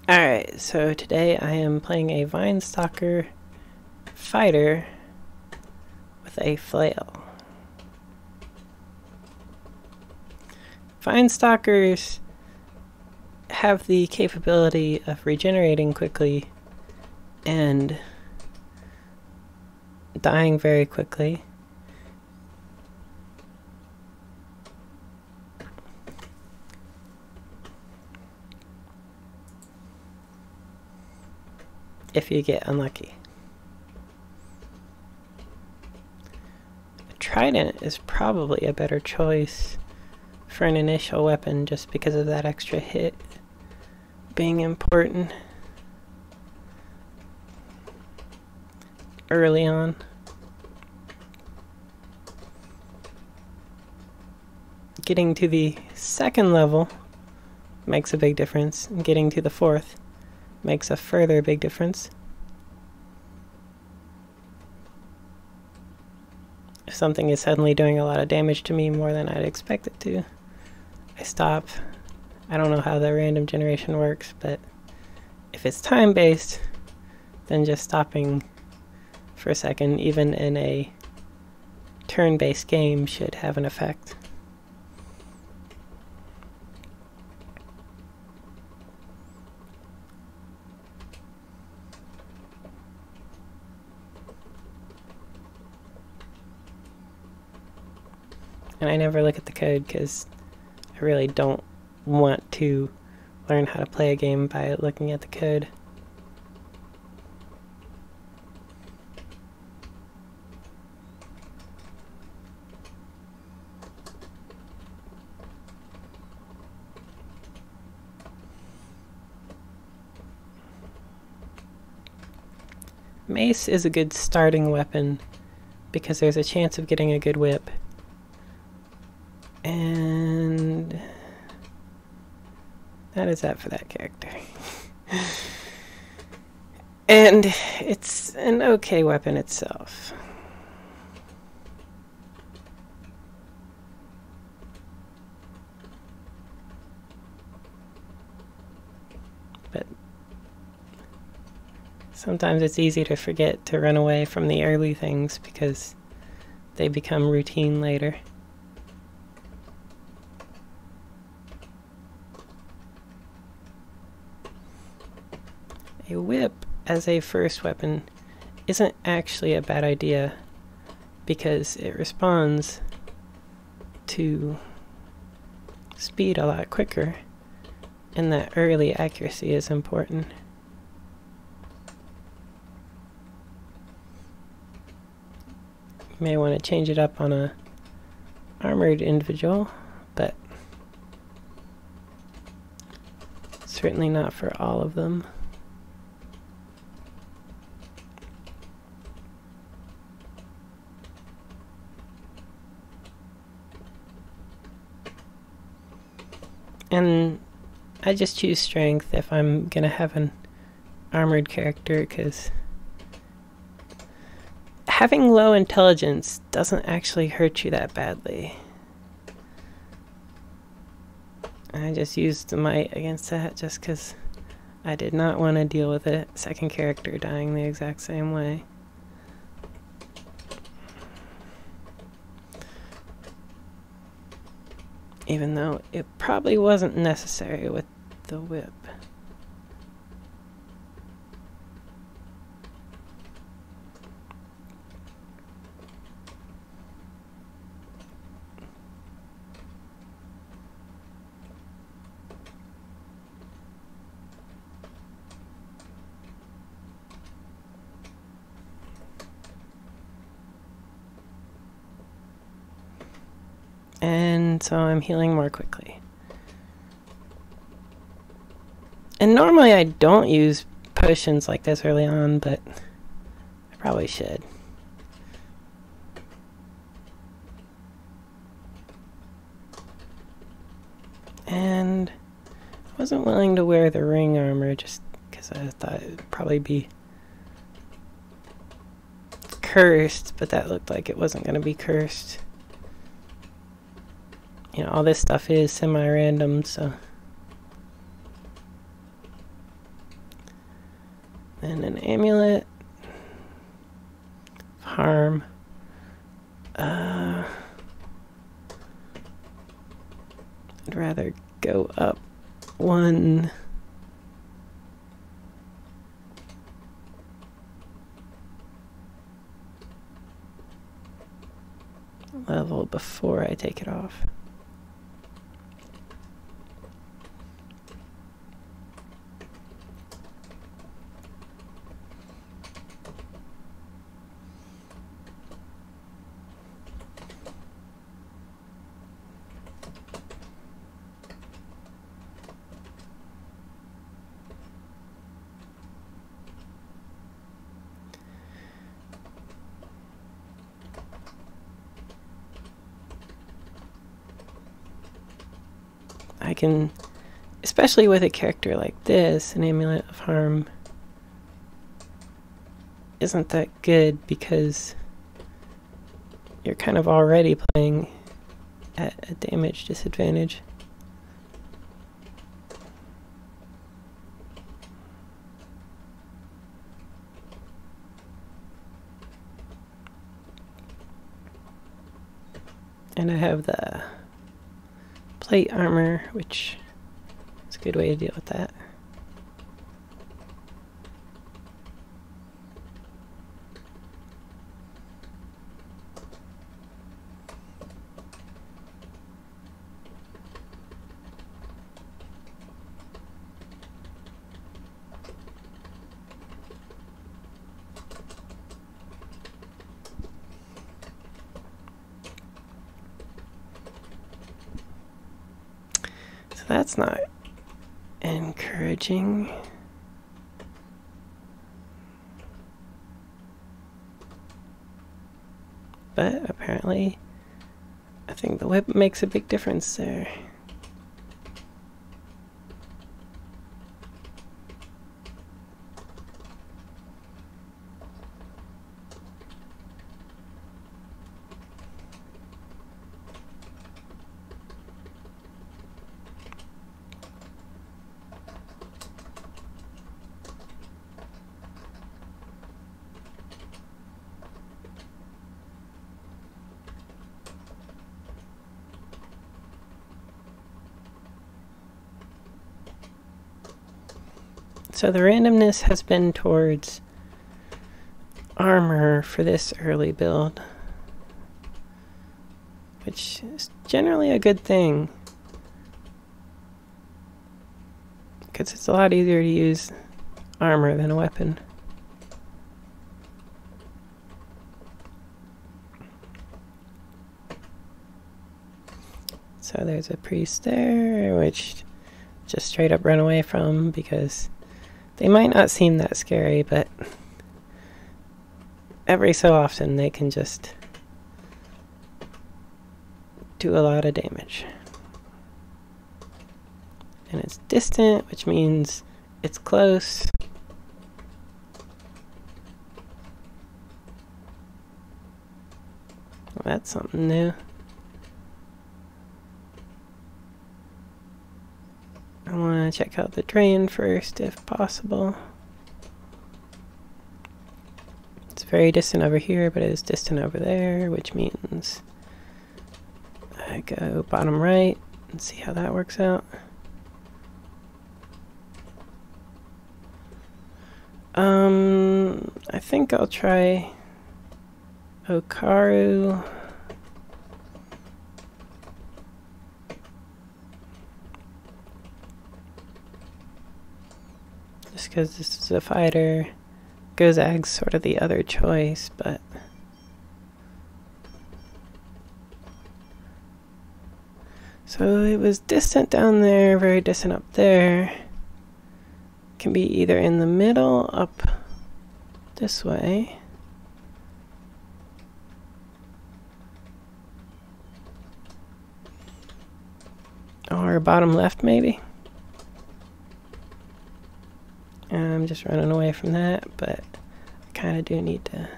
Alright, so today I am playing a vinestalker fighter with a flail. Vinestalkers have the capability of regenerating quickly and dying very quickly. If you get unlucky. A trident is probably a better choice for an initial weapon just because of that extra hit being important early on. Getting to the second level makes a big difference, and getting to the fourth makes a further big difference. If something is suddenly doing a lot of damage to me, more than I'd expect it to, I stop. I don't know how the random generation works, but if it's time-based, then just stopping for a second, even in a turn-based game, should have an effect. And I never look at the code because I really don't want to learn how to play a game by looking at the code. Mace is a good starting weapon because there's a chance of getting a good whip. And that is that for that character. And it's an okay weapon itself. But sometimes it's easy to forget to run away from the early things because they become routine later. A whip as a first weapon isn't actually a bad idea because it responds to speed a lot quicker, and that early accuracy is important. You may want to change it up on a armored individual, but certainly not for all of them. And I just choose strength if I'm gonna have an armored character, because having low intelligence doesn't actually hurt you that badly. I just used the might against that just because I did not want to deal with a second character dying the exact same way. Even though it probably wasn't necessary with the whip. And so I'm healing more quickly. And normally I don't use potions like this early on, but I probably should. And I wasn't willing to wear the ring armor just because I thought it would probably be cursed, but that looked like it wasn't going to be cursed. You know, all this stuff is semi-random, so And an amulet. Harm. I'd rather go up one level before I take it off. I can, especially with a character like this, an Amulet of Harm isn't that good because you're kind of already playing at a damage disadvantage. And I have the plate armor, which is a good way to deal with that. That's not encouraging. But apparently, I think the whip makes a big difference there. So the randomness has been towards armor for this early build, which is generally a good thing, because it's a lot easier to use armor than a weapon. So there's a priest there, which just straight up run away from, because they might not seem that scary, but every so often they can just do a lot of damage. And it's distant, which means it's close. Well, that's something new. I want to check out the drain first, if possible. It's very distant over here, but it is distant over there, which means I go bottom right and see how that works out. I think I'll try Okaru. Just because this is a fighter. Gozag's sort of the other choice, but so it was distant down there, very distant up there. Can be either in the middle, up this way, or bottom left maybe. I'm just running away from that, but I kind of do need to.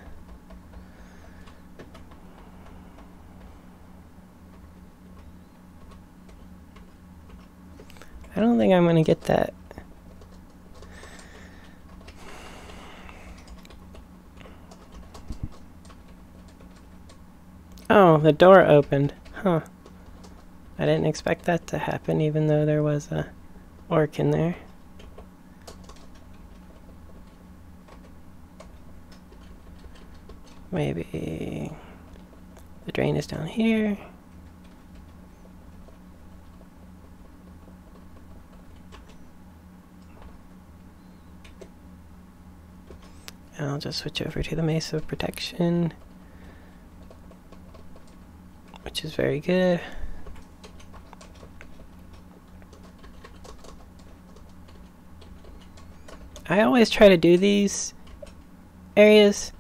I don't think I'm going to get that. Oh, the door opened. Huh. I didn't expect that to happen, even though there was a orc in there. Maybe the drain is down here. And I'll just switch over to the mace of protection, which is very good. I always try to do these areas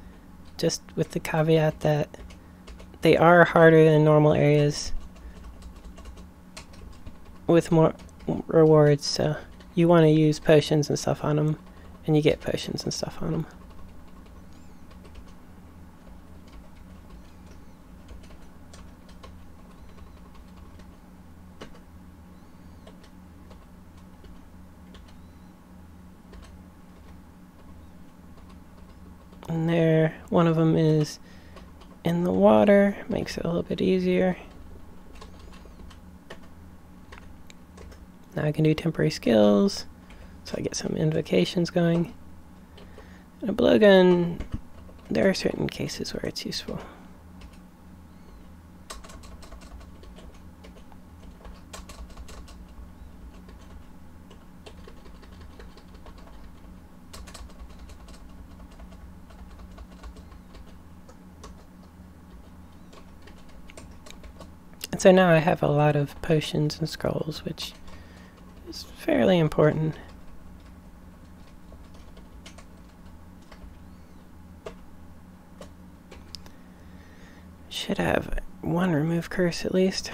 just with the caveat that they are harder than normal areas with more rewards, so you want to use potions and stuff on them, and you get potions and stuff on them. And there, one of them is in the water, makes it a little bit easier. Now I can do temporary skills, so I get some invocations going. And a blowgun, there are certain cases where it's useful. And so now I have a lot of potions and scrolls, which is fairly important. Should have one remove curse at least.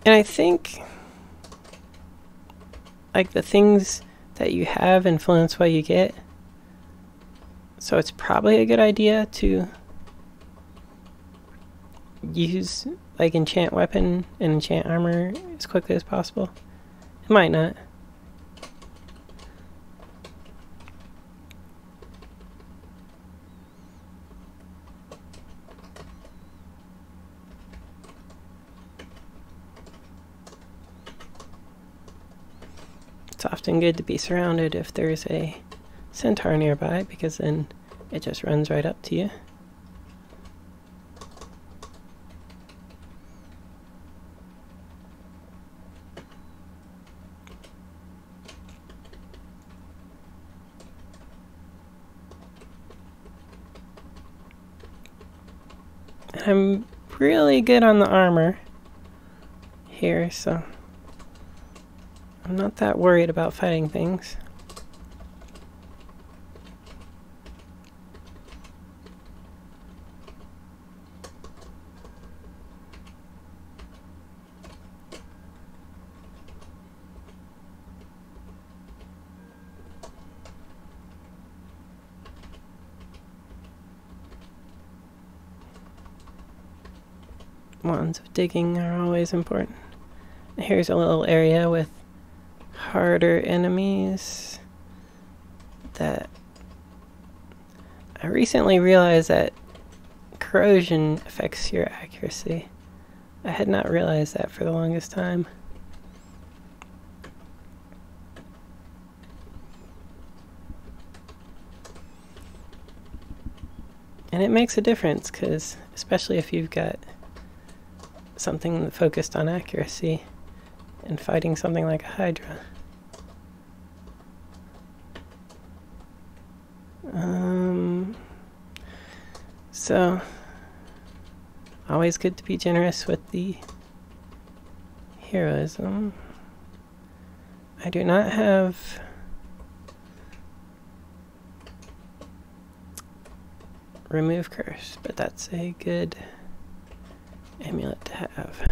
And I think, like, the things that you have influence what you get. So it's probably a good idea to use, like, enchant weapon and enchant armor as quickly as possible. It might not. It's often good to be surrounded if there's a centaur nearby, because then it just runs right up to you. And I'm really good on the armor here, so I'm not that worried about fighting things. Wands of digging are always important. Here's a little area with harder enemies that I recently realized that corrosion affects your accuracy. I had not realized that for the longest time. And it makes a difference, because especially if you've got something focused on accuracy and fighting something like a Hydra. So, always good to be generous with the heroism. I do not have remove curse, but that's a good amulet to have.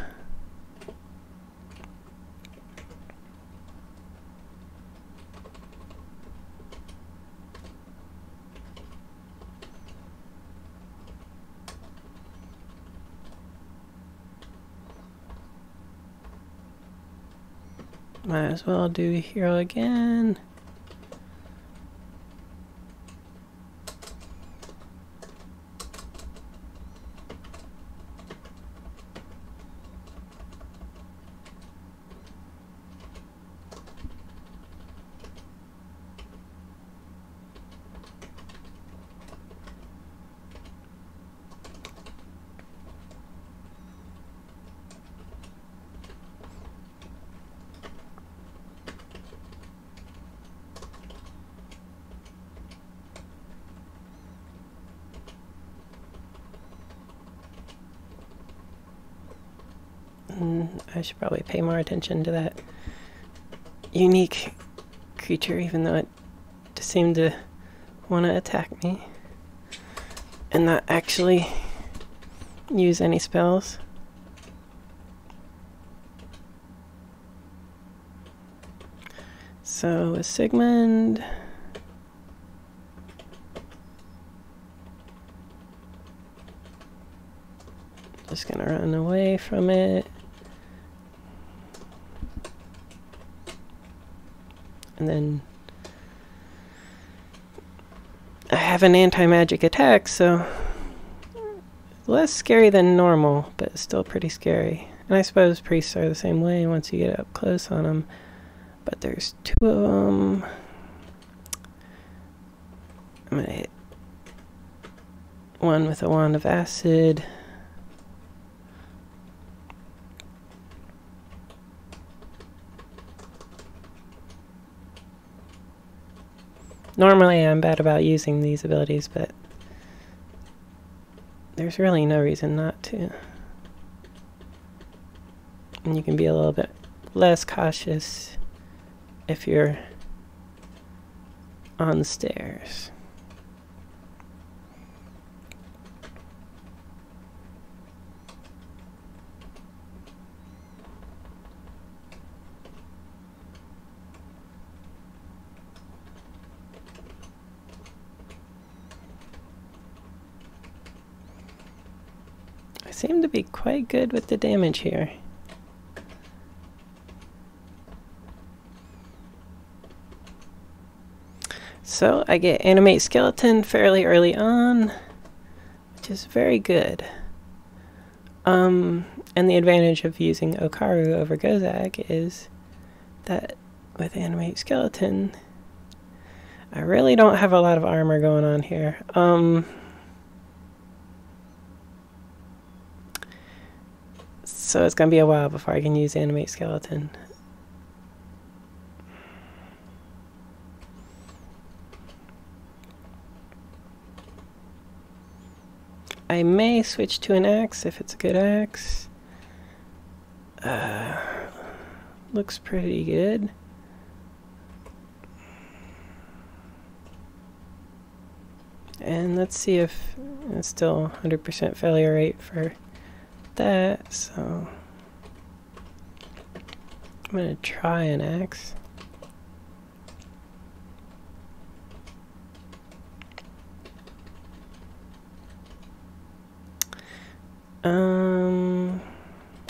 Might as well do hero again. I should probably pay more attention to that unique creature, even though it just seemed to want to attack me and not actually use any spells. So with Sigmund, just gonna run away from it. And then I have an anti-magic attack, so less scary than normal, but still pretty scary. And I suppose priests are the same way once you get up close on them. But there's two of them. I'm gonna hit one with a wand of acid. Normally I'm bad about using these abilities, but there's really no reason not to. And you can be a little bit less cautious if you're on the stairs. I seem to be quite good with the damage here. So I get Animate Skeleton fairly early on, which is very good. And the advantage of using Okaru over Gozak is that with Animate Skeleton, I really don't have a lot of armor going on here. So it's gonna be a while before I can use Animate Skeleton. I may switch to an axe if it's a good axe. Looks pretty good. And let's see if it's still 100% failure rate for that, so I'm gonna try an axe.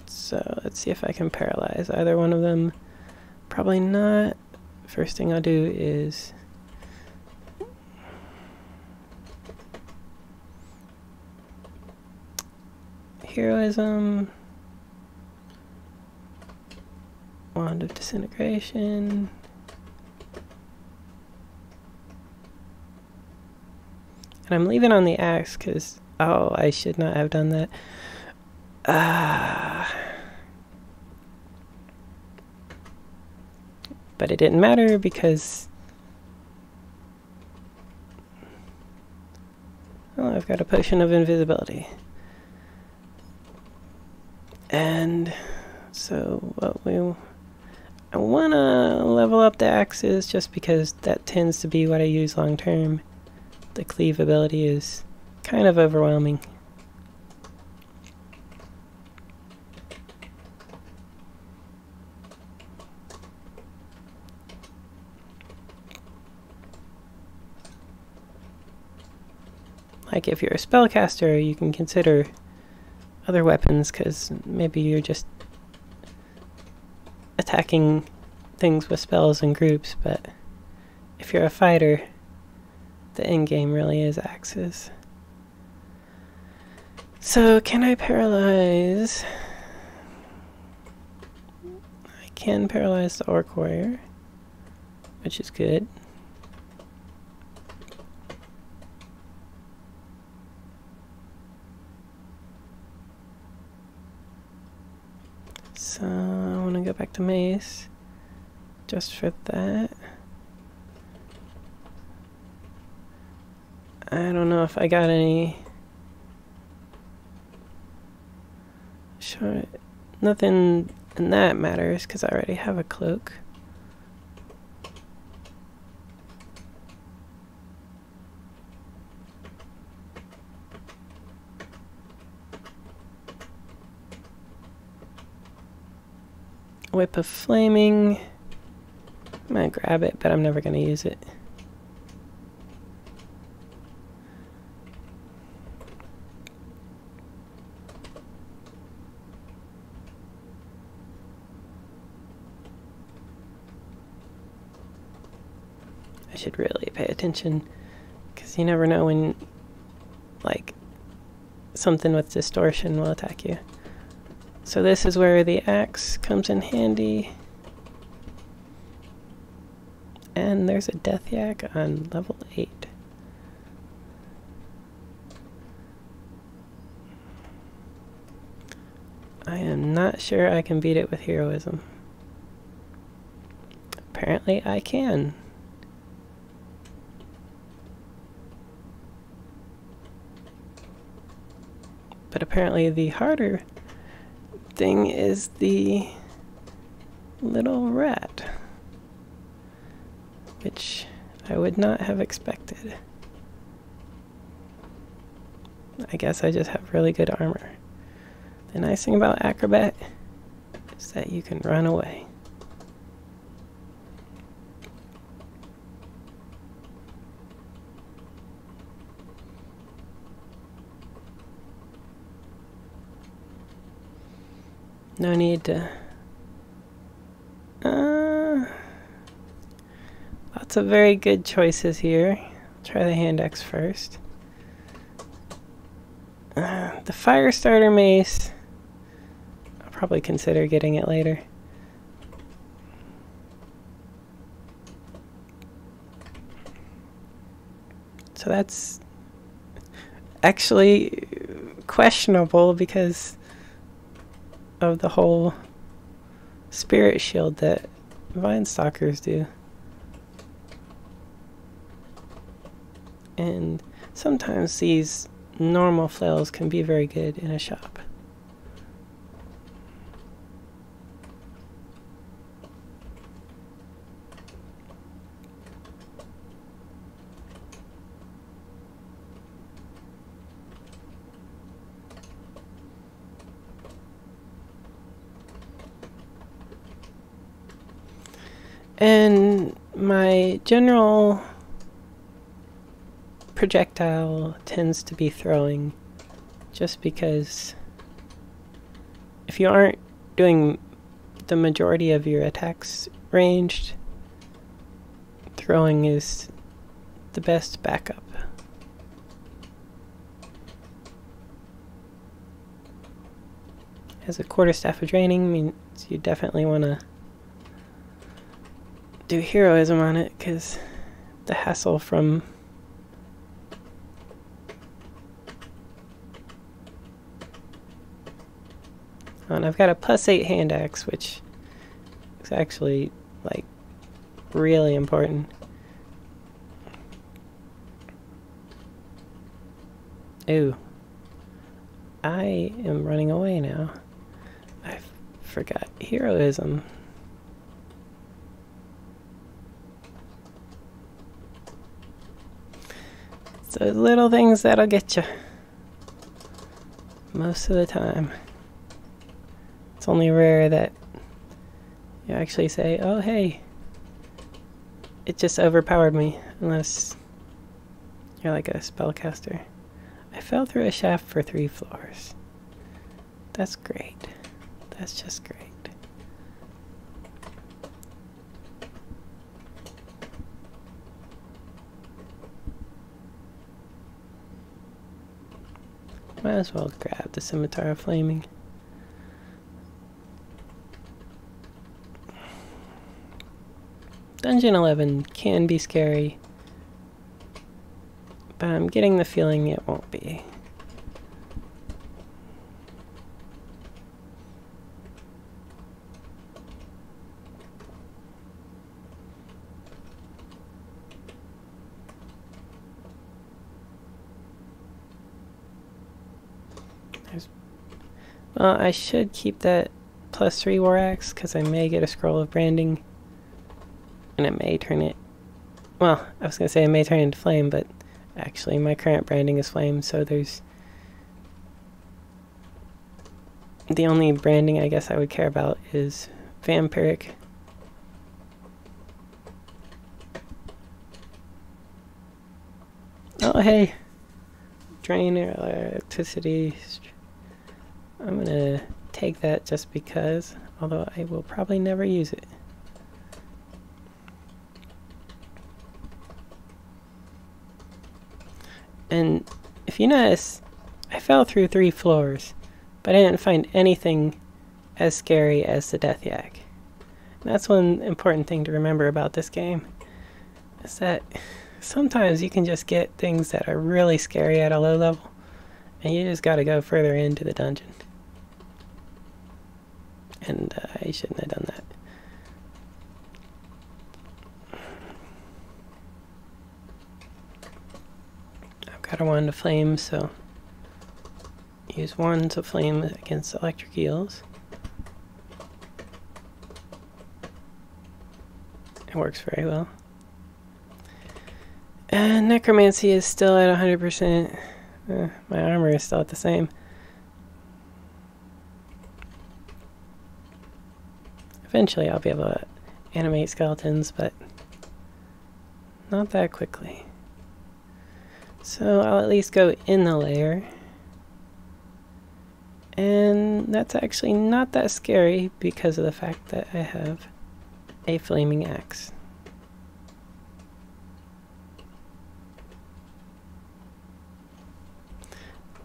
So let's see if I can paralyze either one of them. Probably not. First thing I'll do is heroism, wand of disintegration, and I'm leaving on the axe because, oh, I should not have done that. But it didn't matter because, oh, I've got a potion of invisibility. And so I want to level up the axes just because that tends to be what I use long term. The cleave ability is kind of overwhelming. Like if you're a spellcaster, you can consider other weapons because maybe you're just attacking things with spells and groups, but if you're a fighter, the end game really is axes. So, can I paralyze? I can paralyze the Orc Warrior, which is good. So, I want to go back to mace, just for that. I don't know if I got any... Sure, nothing in that matters, because I already have a cloak. Whip of Flaming. I'm gonna grab it, but I'm never gonna use it. I should really pay attention, because you never know when, like, something with distortion will attack you. So this is where the axe comes in handy. And there's a Death Yak on level 8. I am not sure I can beat it with heroism. Apparently I can. But apparently the harder thing is the little rat, which I would not have expected. I guess I just have really good armor. The nice thing about Acrobat is that you can run away. No need to... lots of very good choices here. I'll try the hand axe first. The fire starter mace, I'll probably consider getting it later. So that's actually questionable because of the whole spirit shield that vinestalkers do. And sometimes these normal flails can be very good in a shop. And my general projectile tends to be throwing, just because if you aren't doing the majority of your attacks ranged, throwing is the best backup. As a quarterstaff of draining means you definitely want to do heroism on it, because the hassle from and I've got a +8 hand axe, which is actually like really important. Ooh, I am running away now. I forgot heroism. So little things that'll get you most of the time. It's only rare that you actually say, oh hey, it just overpowered me, unless you're like a spellcaster. I fell through a shaft for 3 floors. That's great. That's just great. Might as well grab the Scimitar of Flaming. Dungeon 11 can be scary, but I'm getting the feeling it won't be. Well, I should keep that +3 War Axe, because I may get a Scroll of Branding, and it may turn it... Well, I was going to say it may turn into Flame, but actually my current branding is Flame, so there's... The only branding I guess I would care about is Vampiric. Oh, hey! Drain electricity... I'm gonna take that just because, although I will probably never use it. And if you notice, I fell through 3 floors, but I didn't find anything as scary as the Death Yak. And that's one important thing to remember about this game, is that sometimes you can just get things that are really scary at a low level, and you just gotta go further into the dungeon. And I shouldn't have done that. I've got a wand of flame, so use wands of flame against electric eels. It works very well. And necromancy is still at 100%. My armor is still at the same. Eventually I'll be able to animate skeletons, but not that quickly. So I'll at least go in the lair. And that's actually not that scary because of the fact that I have a flaming axe.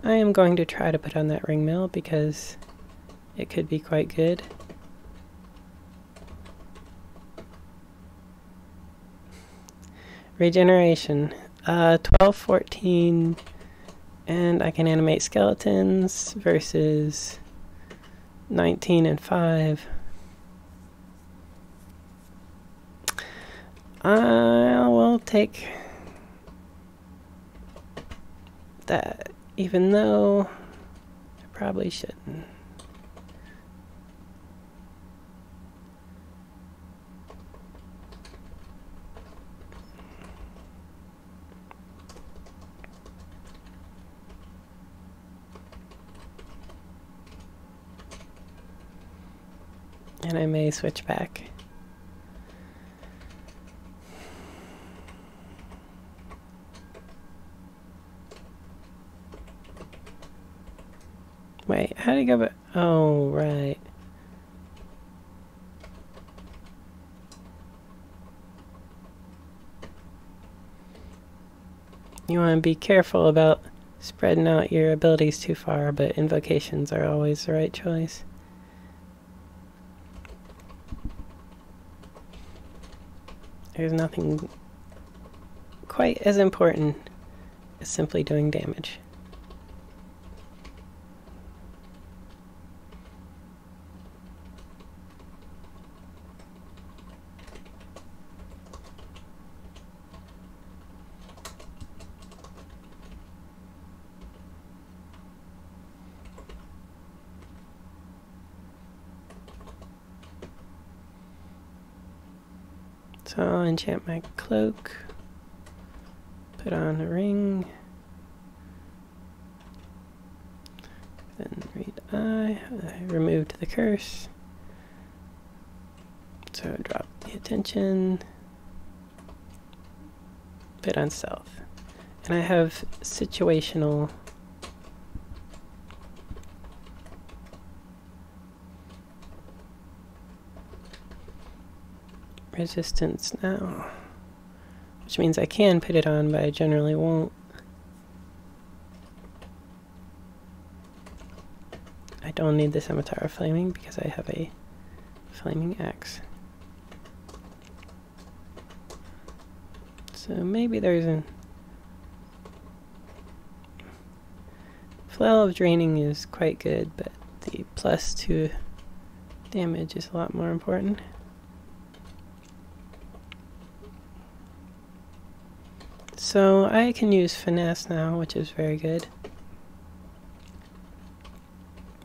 I am going to try to put on that ring mail because it could be quite good. Regeneration, 12, 14, and I can animate skeletons versus 19 and 5. I will take that, even though I probably shouldn't. And I may switch back. Wait, how do you go back? Oh, right. You want to be careful about spreading out your abilities too far, but invocations are always the right choice. There's nothing quite as important as simply doing damage. So I'll enchant my cloak, put on a ring, then read I removed the curse, so drop the attention, put on stealth, and I have situational resistance now, which means I can put it on, but I generally won't. don't need the scimitar of flaming because I have a flaming axe. So maybe there's an... Flail of Draining is quite good, but the +2 damage is a lot more important. So I can use Finesse now, which is very good.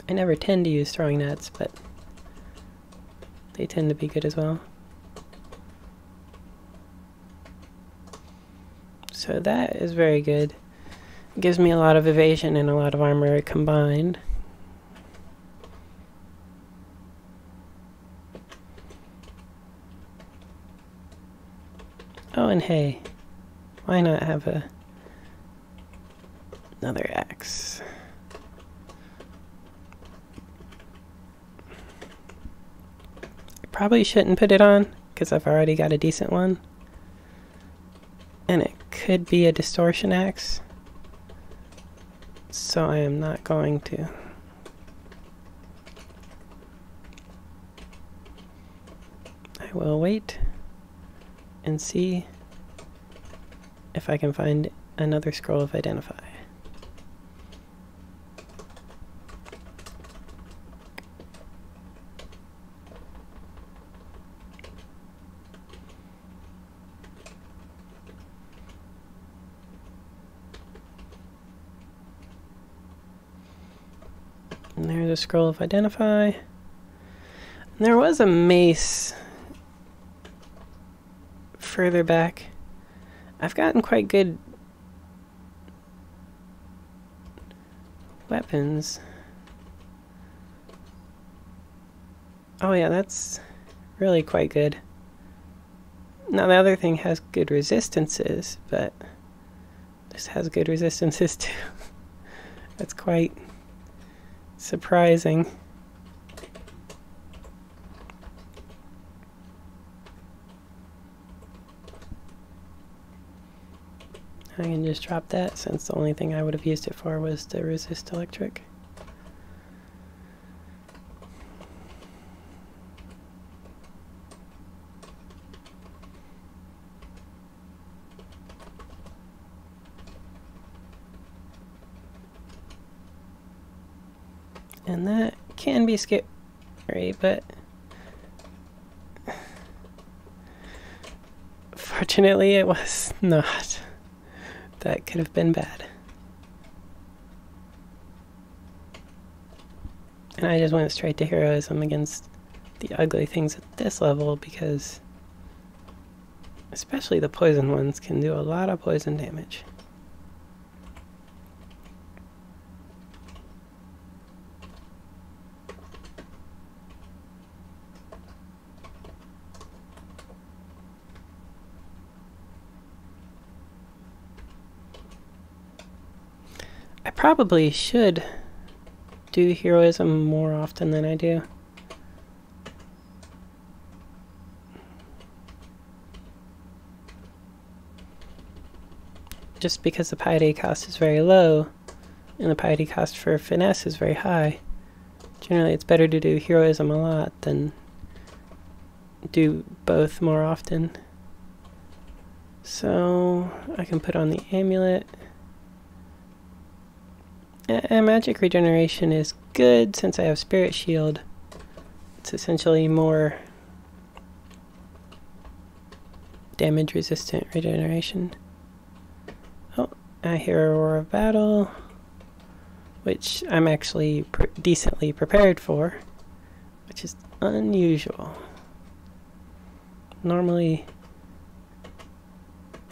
I never tend to use Throwing Nets, but they tend to be good as well. So that is very good. It gives me a lot of evasion and a lot of armor combined. Oh, and hey, why not have another axe? I probably shouldn't put it on because I've already got a decent one. And it could be a distortion axe. So I am not going to. I will wait and see if I can find another scroll of Identify. And there's a scroll of Identify. And there was a mace further back. I've gotten quite good weapons. Oh yeah, that's really quite good. Now the other thing has good resistances, but this has good resistances too. That's quite surprising. I can just drop that since the only thing I would have used it for was to resist electric. And that can be scary, but fortunately it was not. That could have been bad. And I just went straight to heroism against the ugly things at this level because especially the poison ones can do a lot of poison damage. I probably should do heroism more often than I do. Just because the piety cost is very low and the piety cost for finesse is very high. Generally it's better to do heroism a lot than do both more often. So I can put on the amulet. And magic regeneration is good since I have Spirit Shield. It's essentially more damage resistant regeneration. Oh, I hear a Roar of Battle, which I'm actually decently prepared for, which is unusual. Normally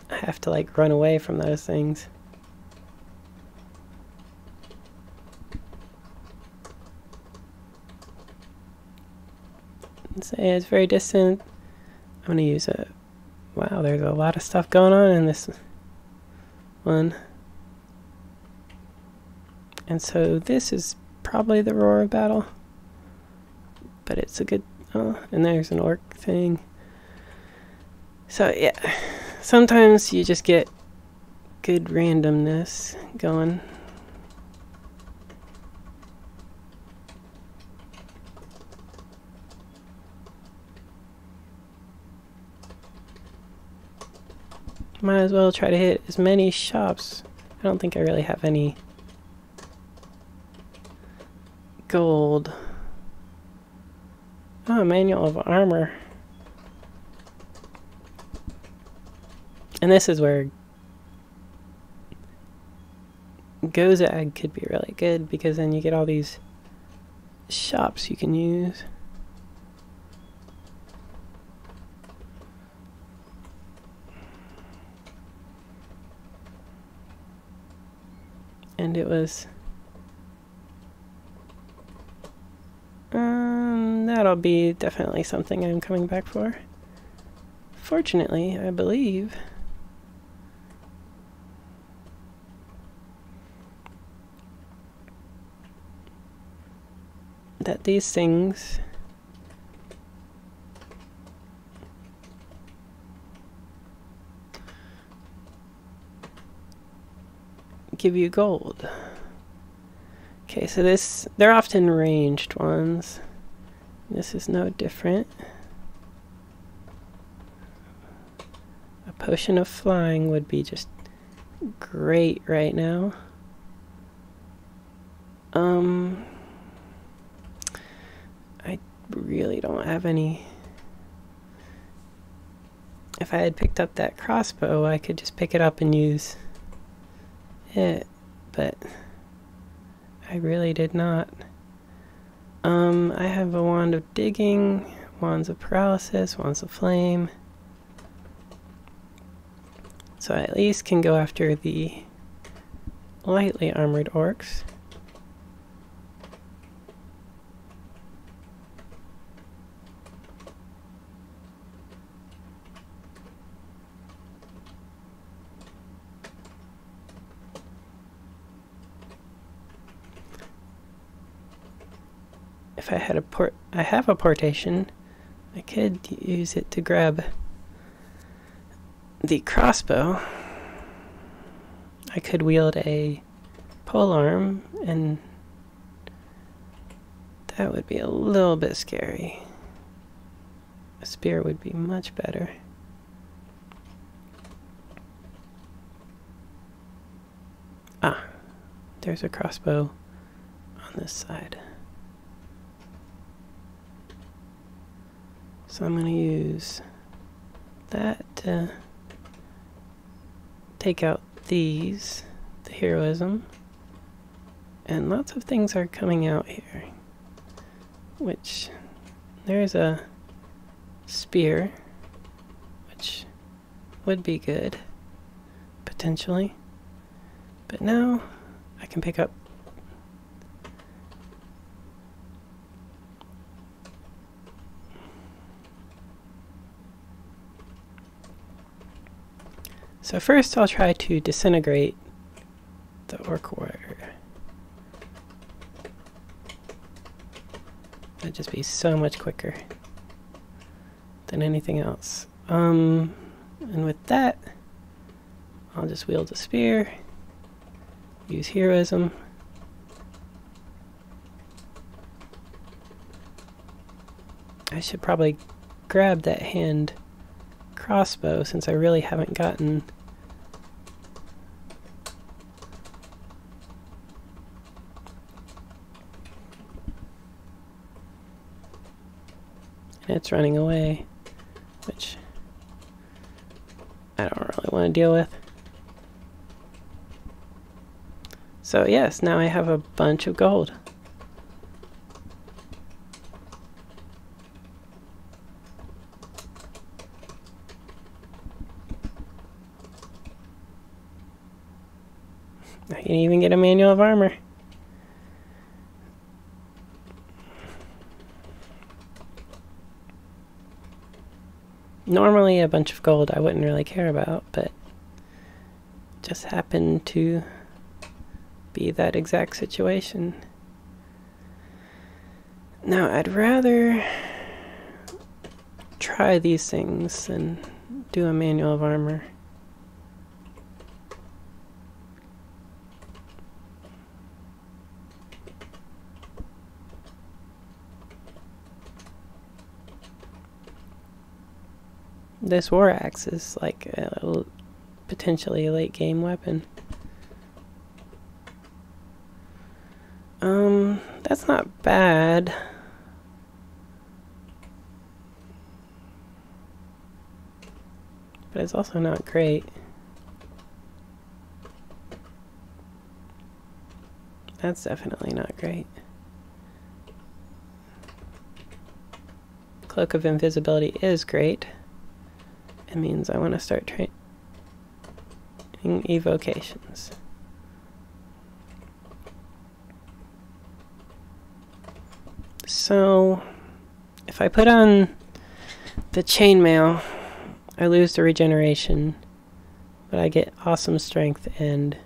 I have to like run away from those things. Say it's very distant. I'm going to use a... Wow, there's a lot of stuff going on in this one. And so this is probably the Roar of Battle. But it's a good... Oh, and there's an orc thing. So yeah, sometimes you just get good randomness going. Might as well try to hit as many shops. I don't think I really have any gold. Oh, manual of armor. And this is where Gozag could be really good, because then you get all these shops you can use. And it was that'll be definitely something I'm coming back for. Fortunately, I believe that these things give you gold. Okay, so they're often ranged ones. This is no different. A potion of flying would be just great right now. I really don't have any. If I had picked up that crossbow, I could just pick it up and use it, but I really did not. I have a wand of digging, wands of paralysis, wands of flame. So I at least can go after the lightly armored orcs. If I have a portation, I could use it to grab the crossbow. I could wield a polearm, and that would be a little bit scary. A spear would be much better. Ah, there's a crossbow on this side. So I'm going to use that to take out these, the heroism. And lots of things are coming out here. Which, there's a spear, which would be good, potentially. But now I can pick up So first I'll try to disintegrate the orc warrior. That'd just be so much quicker than anything else. And with that, I'll just wield a spear, use heroism. I should probably grab that hand crossbow since I really haven't gotten and it's running away, which I don't really want to deal with. So yes, now I have a bunch of gold. I can even get a manual of armor. Normally a bunch of gold I wouldn't really care about, but just happened to be that exact situation. Now I'd rather try these things than do a manual of armor. This war axe is like potentially a late game weapon. That's not bad. But it's also not great. That's definitely not great. Cloak of Invisibility is great. It means I want to start training evocations. So, if I put on the chainmail, I lose the regeneration, but I get awesome strength and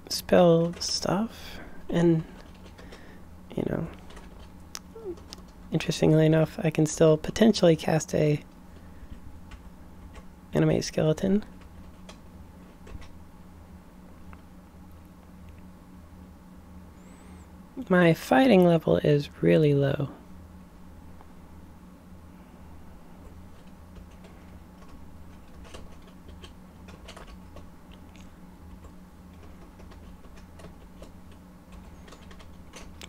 spell stuff. And, you know, interestingly enough, I can still potentially cast a animate skeleton. My fighting level is really low.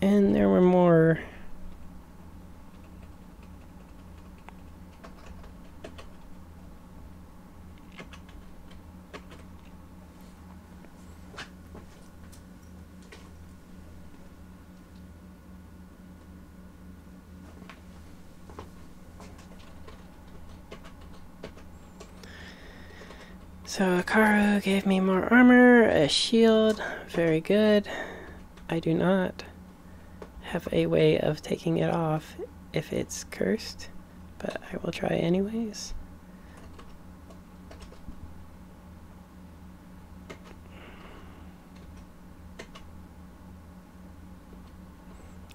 And there were more. So Akaru gave me more armor, a shield, very good. I do not have a way of taking it off if it's cursed, but I will try anyways.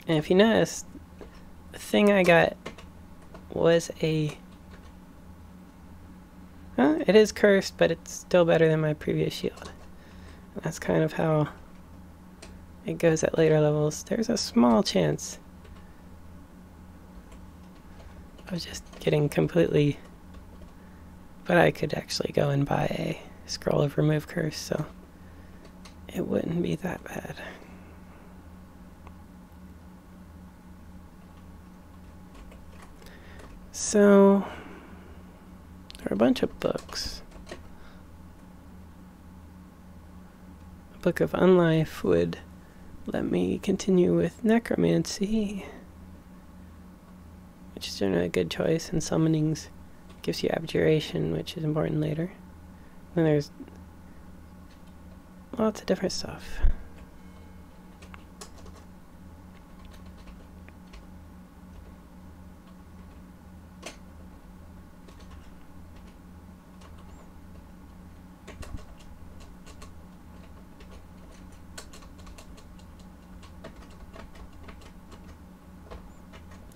And if you notice, the thing I got was a... it is cursed, but it's still better than my previous shield. And that's kind of how it goes at later levels. There's a small chance of just getting completely... But I could actually go and buy a scroll of remove curse, so it wouldn't be that bad. So... there are a bunch of books. A Book of Unlife would let me continue with necromancy, which is generally a good choice, and summonings gives you abjuration, which is important later. Then there's lots of different stuff.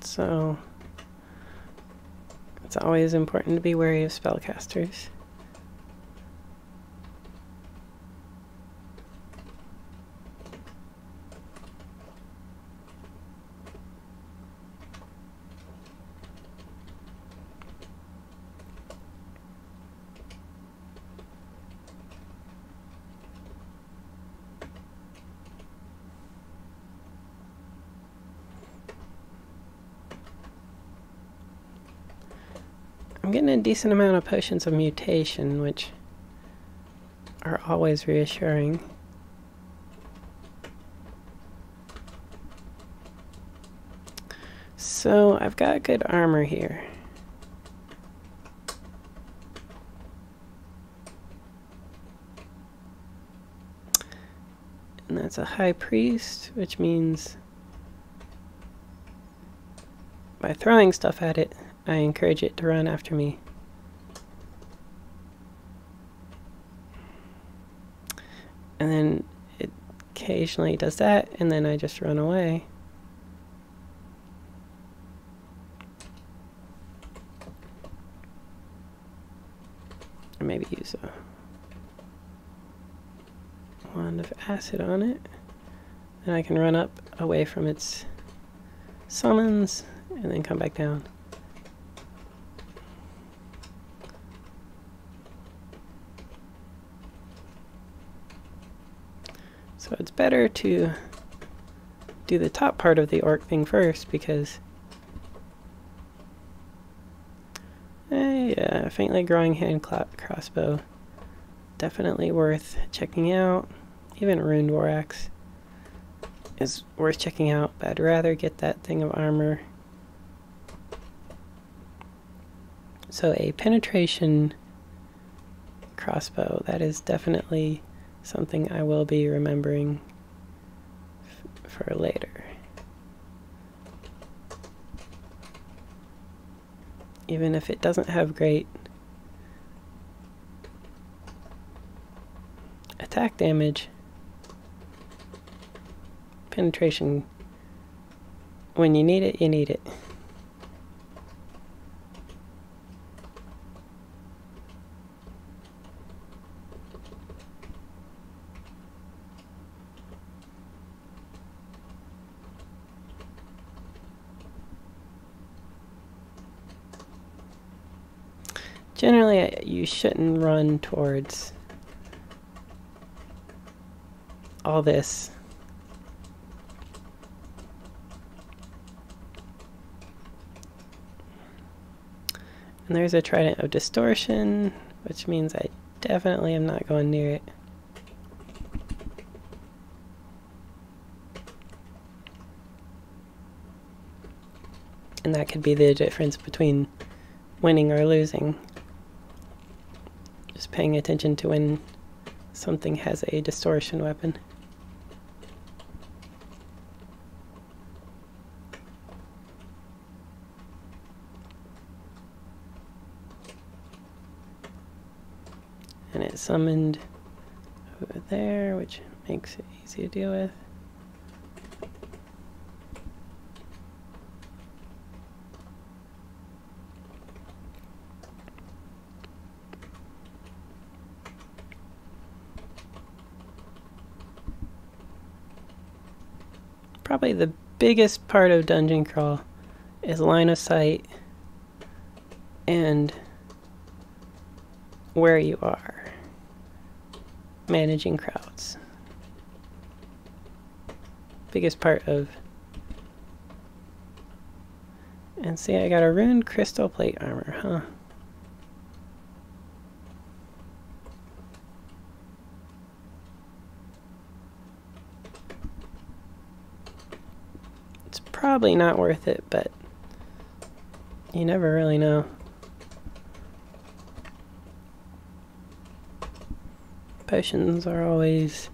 So, it's always important to be wary of spellcasters. I'm getting a decent amount of potions of mutation, which are always reassuring. So I've got good armor here. And that's a high priest, which means by throwing stuff at it, I encourage it to run after me. And then it occasionally does that, and then I just run away. Or maybe use a wand of acid on it. Then I can run up away from its summons, and then come back down. So it's better to do the top part of the orc thing first, because yeah, faintly growing hand crossbow, definitely worth checking out. Even ruined war axe is worth checking out, but I'd rather get that thing of armor. So a penetration crossbow, that is definitely something I will be remembering for later. Even if it doesn't have great attack damage, penetration, when you need it, you need it. Generally, you shouldn't run towards all this. And there's a trident of distortion, which means I definitely am not going near it. And that could be the difference between winning or losing. Just paying attention to when something has a distortion weapon. And it summoned over there, which makes it easy to deal with. Probably the biggest part of dungeon crawl is line of sight and where you are, managing crowds. Biggest part of... And see, I got a ruined crystal plate armor, huh? It's probably not worth it, but you never really know. Potions are always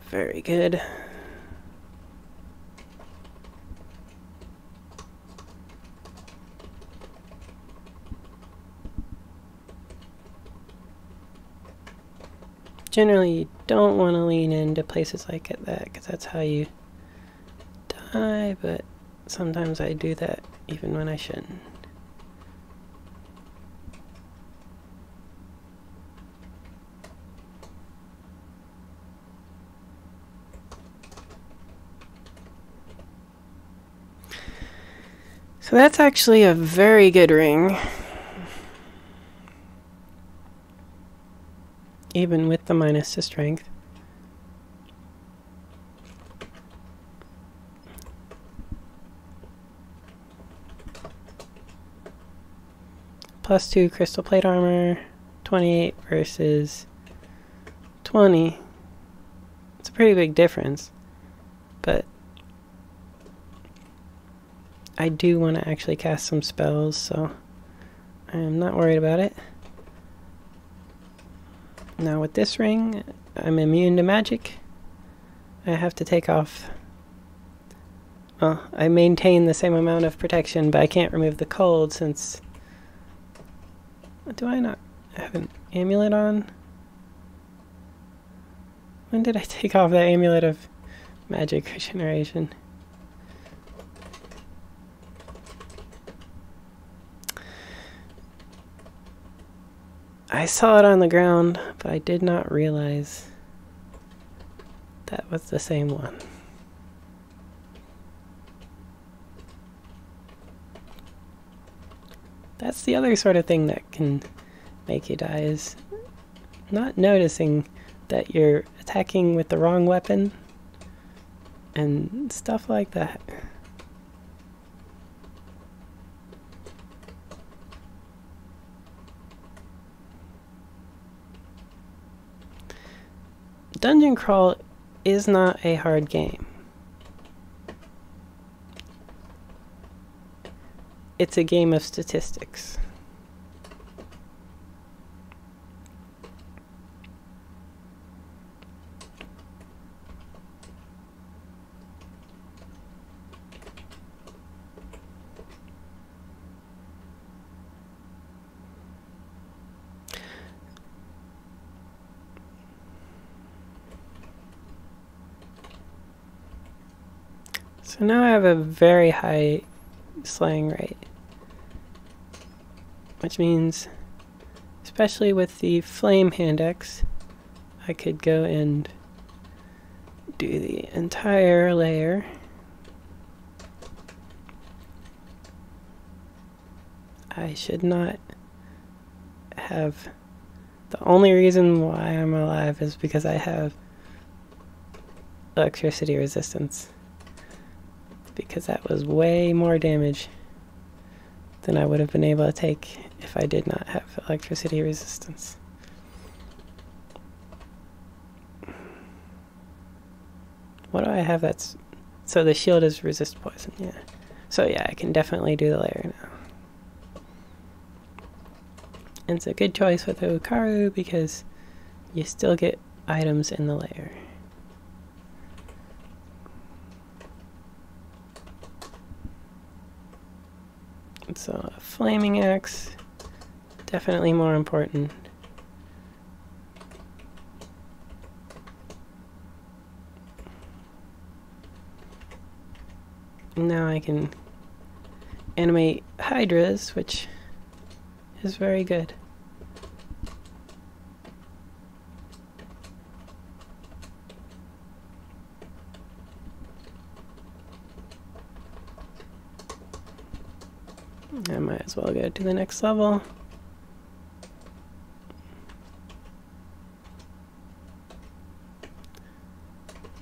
very good. Generally, you don't want to lean into places like that, because that's how you die, but sometimes I do that even when I shouldn't. So that's actually a very good ring. Even with the minus to strength. +2 crystal plate armor, 28 versus 20. It's a pretty big difference, but I do want to actually cast some spells, so I am not worried about it. Now with this ring, I'm immune to magic. I have to take off... Well, I maintain the same amount of protection, but I can't remove the cold since... Do I not have an amulet on? When did I take off that amulet of magic regeneration? I saw it on the ground, but I did not realize that was the same one. That's the other sort of thing that can make you die, is not noticing that you're attacking with the wrong weapon and stuff like that. Dungeon Crawl is not a hard game. It's a game of statistics. So now I have a very high slaying rate, which means, especially with the flame hand axe, I could go and do the entire layer. I should not have... The only reason why I'm alive is because I have electricity resistance. Because that was way more damage than I would have been able to take if I did not have electricity resistance. What do I have that's... So the shield is resist poison, yeah. So yeah, I can definitely do the layer now. And it's a good choice with Ukaru because you still get items in the layer. So a flaming axe, definitely more important. Now I can animate hydras, which is very good. I might as well go to the next level.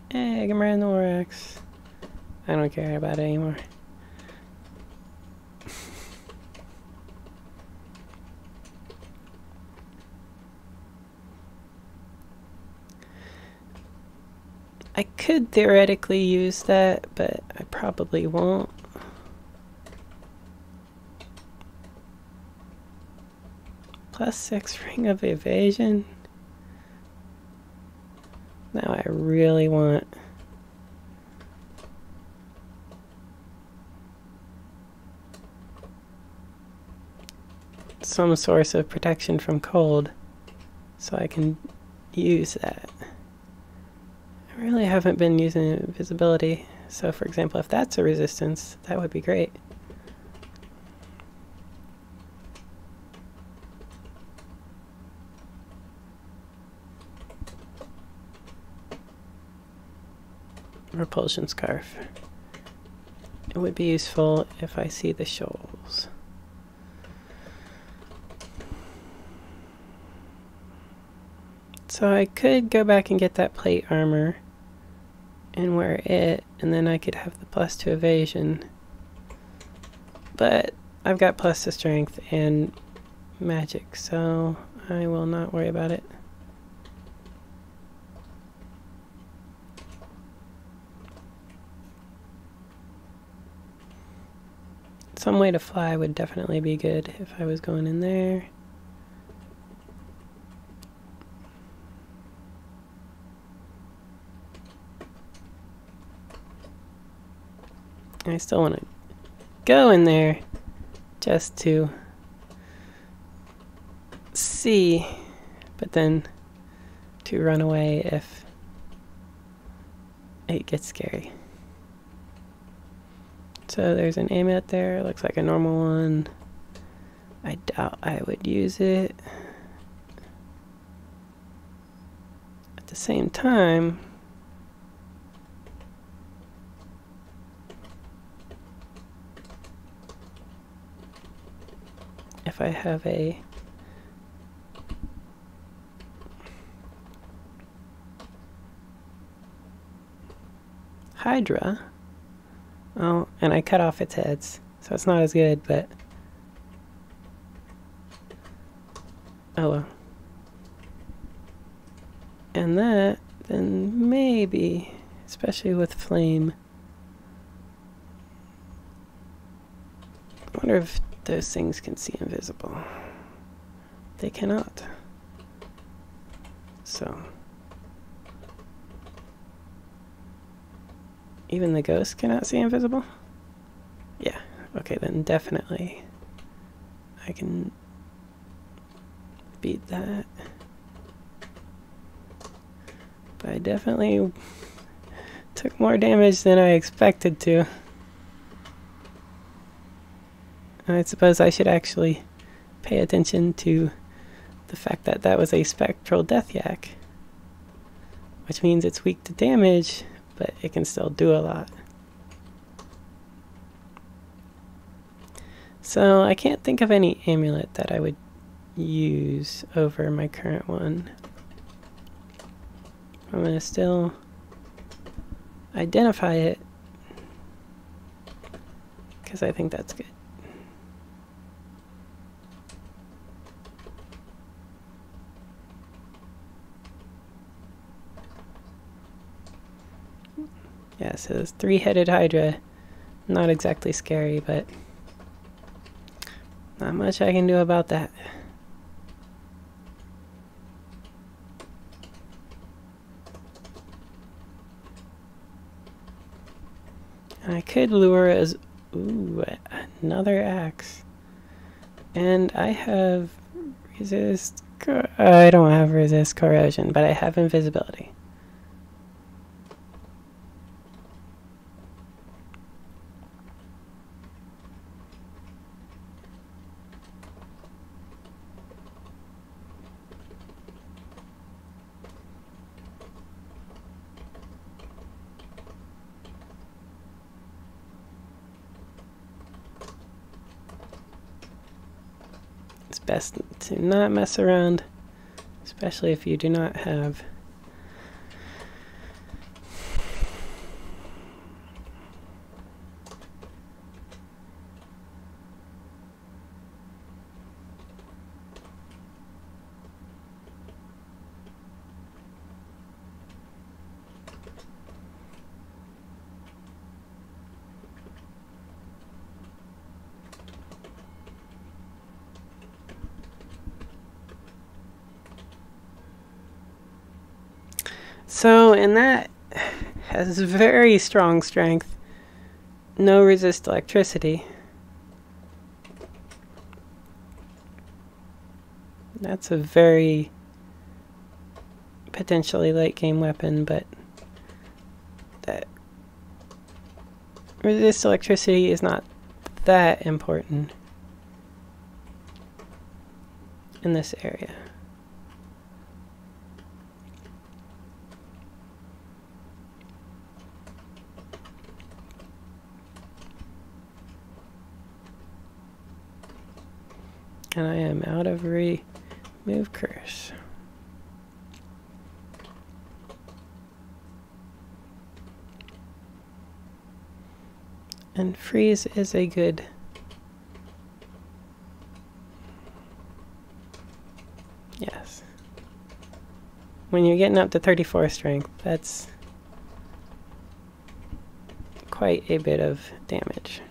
Hey, I'm riding the war axe. I don't care about it anymore. I could theoretically use that, but I probably won't. +6 ring of evasion. Now I really want some source of protection from cold so I can use that. I really haven't been using invisibility, so for example, if that's a resistance, that would be great. Repulsion scarf. It would be useful if I see the shoals. So I could go back and get that plate armor and wear it, and then I could have the +2 evasion. But I've got +2 strength and magic, so I will not worry about it. Some way to fly would definitely be good if I was going in there. I still want to go in there just to see, but then to run away if it gets scary. So there's an amulet there, looks like a normal one. I doubt I would use it. At the same time, if I have a Hydra. Oh, and I cut off its heads, so it's not as good, but oh well. And that, then maybe, especially with flame. I wonder if those things can see invisible. They cannot. So even the ghost cannot see invisible? Yeah, okay, then definitely I can beat that. But I definitely took more damage than I expected to. I suppose I should actually pay attention to the fact that that was a spectral death yak, which means it's weak to damage, but it can still do a lot. So I can't think of any amulet that I would use over my current one. I'm going to still identify it because I think that's good. Yeah, so this three-headed Hydra, not exactly scary, but not much I can do about that. And I could lure as, ooh, another axe. And I have resist, I don't have resist corrosion, but I have invisibility. It's best to not mess around, especially if you do not have so, and that has very strong strength. No resist electricity. That's a very potentially late game weapon, but that resist electricity is not that important in this area. And I am out of remove curse. And freeze is a good yes. When you're getting up to 34 strength, that's quite a bit of damage.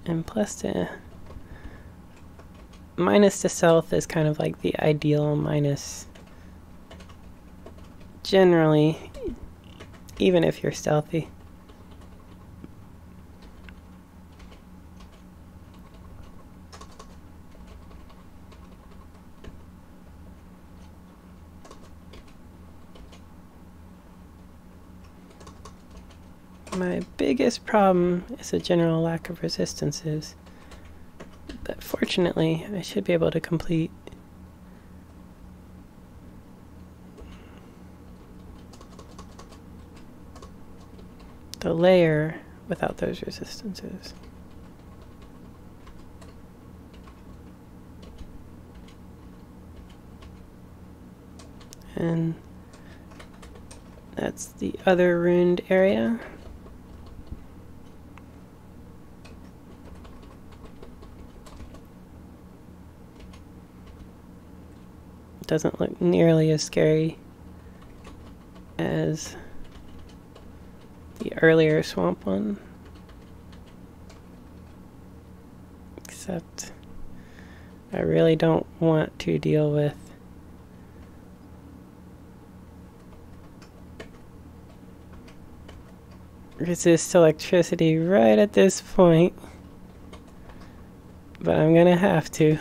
And plus the minus to stealth is kind of like the ideal minus generally, even if you're stealthy. My biggest problem is a general lack of resistances. But fortunately, I should be able to complete the layer without those resistances. And that's the other ruined area. It doesn't look nearly as scary as the earlier swamp one. Except I really don't want to deal with resist electricity right at this point, but I'm gonna have to.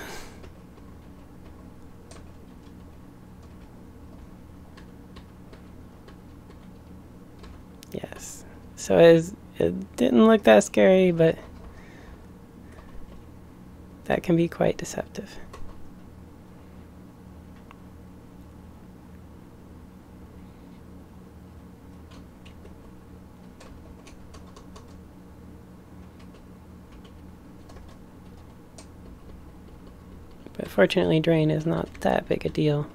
Yes, so it didn't look that scary, but that can be quite deceptive. But fortunately, drain is not that big a deal.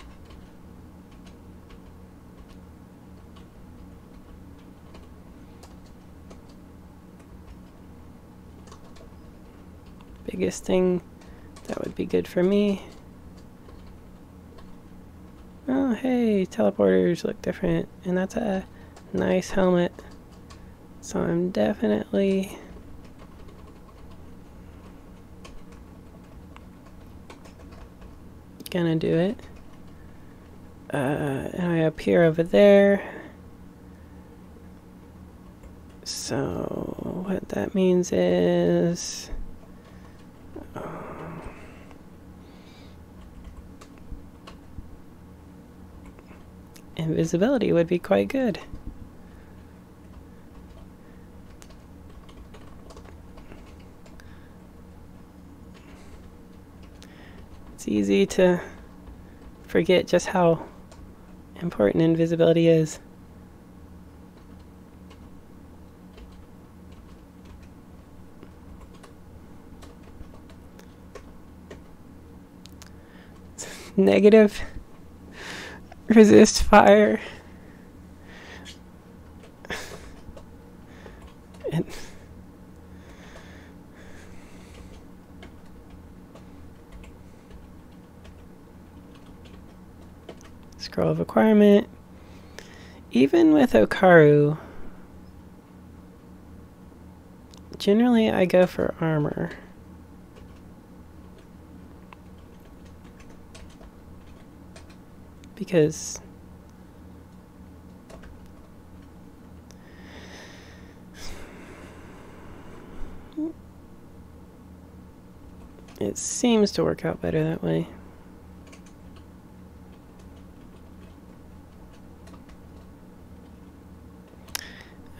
Biggest thing that would be good for me. Oh, hey, teleporters look different, and that's a nice helmet. So I'm definitely gonna do it. And I appear over there. So what that means is invisibility would be quite good. It's easy to forget just how important invisibility is. Negative resist fire. And scroll of acquirement. Even with Okaru, generally I go for armor. Because it seems to work out better that way.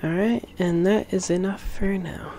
Alright, and that is enough for now.